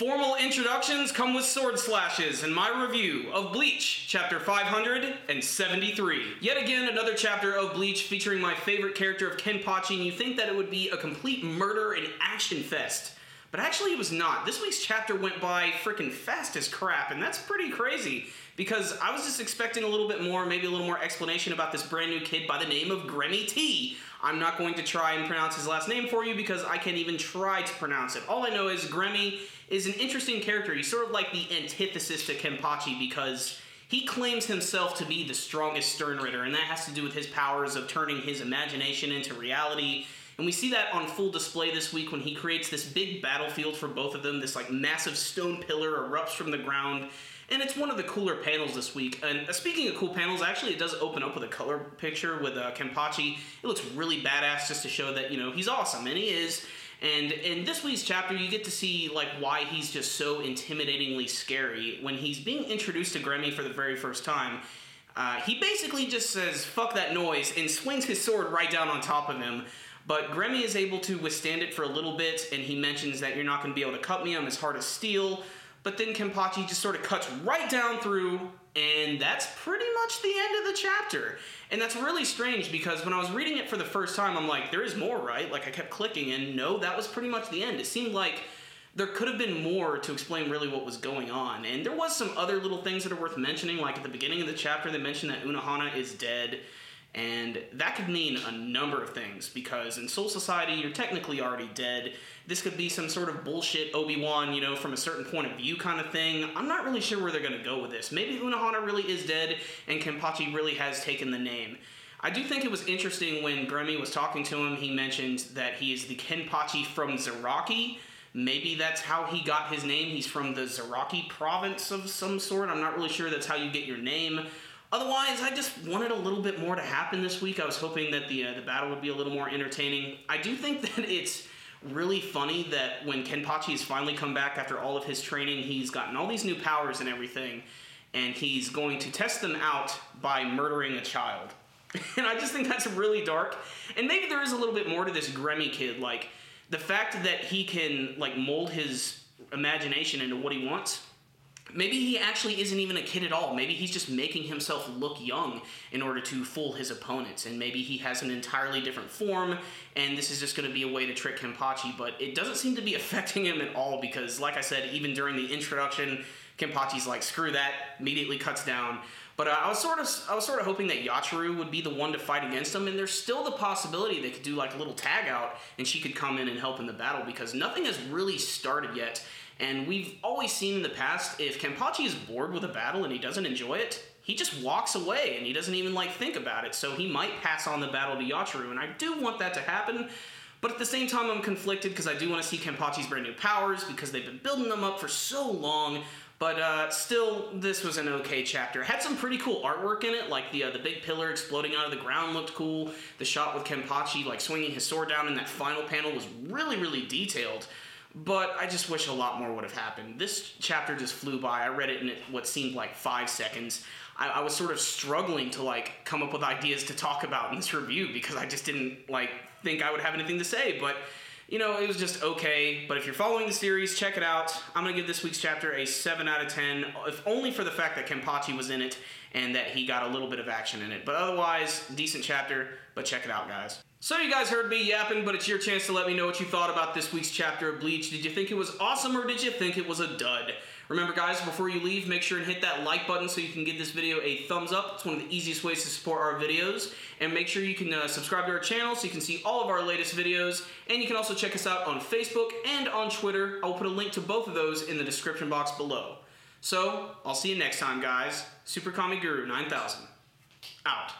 Formal introductions come with sword slashes in my review of Bleach, chapter 573. Yet again, another chapter of Bleach featuring my favorite character of Kenpachi, and you think that it would be a complete murder and action fest. But actually it was not. This week's chapter went by freaking fast as crap, and that's pretty crazy, because I was just expecting a little bit more, maybe a little more explanation about this brand new kid by the name of Gremmy T. I'm not going to try and pronounce his last name for you because I can't even try to pronounce it. All I know is Gremmy is an interesting character. He's sort of like the antithesis to Kenpachi because he claims himself to be the strongest Stern Ritter, and that has to do with his powers of turning his imagination into reality. And we see that on full display this week when he creates this big battlefield for both of them. This like massive stone pillar erupts from the ground. And it's one of the cooler panels this week. And speaking of cool panels, actually it does open up with a color picture with Kenpachi. It looks really badass just to show that, you know, he's awesome, and he is. And in this week's chapter, you get to see like why he's just so intimidatingly scary. When he's being introduced to Gremmy for the very first time, he basically just says, "Fuck that noise," and swings his sword right down on top of him. But Gremmy is able to withstand it for a little bit, and he mentions that you're not going to be able to cut me, I'm as hard as steel. But then Kenpachi just sort of cuts right down through, and that's pretty much the end of the chapter. And that's really strange because when I was reading it for the first time, I'm like, there is more, right? Like I kept clicking, and no, that was pretty much the end. It seemed like there could have been more to explain really what was going on. And there was some other little things that are worth mentioning, like at the beginning of the chapter, they mentioned that Unohana is dead. And that could mean a number of things, because in Soul Society, you're technically already dead. This could be some sort of bullshit Obi-Wan, you know, from a certain point of view kind of thing. I'm not really sure where they're going to go with this. Maybe Unohana really is dead, and Kenpachi really has taken the name. I do think it was interesting when Gremmy was talking to him, he mentioned that he is the Kenpachi from Zaraki. Maybe that's how he got his name. He's from the Zaraki province of some sort. I'm not really sure that's how you get your name. Otherwise, I just wanted a little bit more to happen this week. I was hoping that the battle would be a little more entertaining. I do think that it's really funny that when Kenpachi has finally come back after all of his training, he's gotten all these new powers and everything, and he's going to test them out by murdering a child. And I just think that's really dark. And maybe there is a little bit more to this Gremmy kid. Like, the fact that he can, like, mold his imagination into what he wants. Maybe he actually isn't even a kid at all. Maybe he's just making himself look young in order to fool his opponents. And maybe he has an entirely different form, and this is just going to be a way to trick Kenpachi. But it doesn't seem to be affecting him at all because, like I said, even during the introduction, Kenpachi's like, screw that, immediately cuts down. But I was sort of hoping that Yachiru would be the one to fight against him, and there's still the possibility they could do like a little tag out, and she could come in and help in the battle because nothing has really started yet. And we've always seen in the past, if Kenpachi is bored with a battle and he doesn't enjoy it, he just walks away and he doesn't even like think about it. So he might pass on the battle to Yachiru, and I do want that to happen. But at the same time, I'm conflicted because I do want to see Kenpachi's brand new powers because they've been building them up for so long. But still, this was an okay chapter. Had some pretty cool artwork in it, like the big pillar exploding out of the ground looked cool. The shot with Kenpachi like swinging his sword down in that final panel was really, really detailed. But I just wish a lot more would have happened. This chapter just flew by. I read it in what seemed like 5 seconds. I was sort of struggling to like come up with ideas to talk about in this review because I just didn't like think I would have anything to say. But you know, it was just okay. But if you're following the series, check it out. I'm going to give this week's chapter a 7 out of 10, if only for the fact that Kenpachi was in it and that he got a little bit of action in it. But otherwise, decent chapter, but check it out, guys. So you guys heard me yapping, but it's your chance to let me know what you thought about this week's chapter of Bleach. Did you think it was awesome, or did you think it was a dud? Remember, guys, before you leave, make sure and hit that like button so you can give this video a thumbs up. It's one of the easiest ways to support our videos. And make sure you can subscribe to our channel so you can see all of our latest videos. And you can also check us out on Facebook and on Twitter. I will put a link to both of those in the description box below. So, I'll see you next time, guys. Super Kami Guru 9000. Out.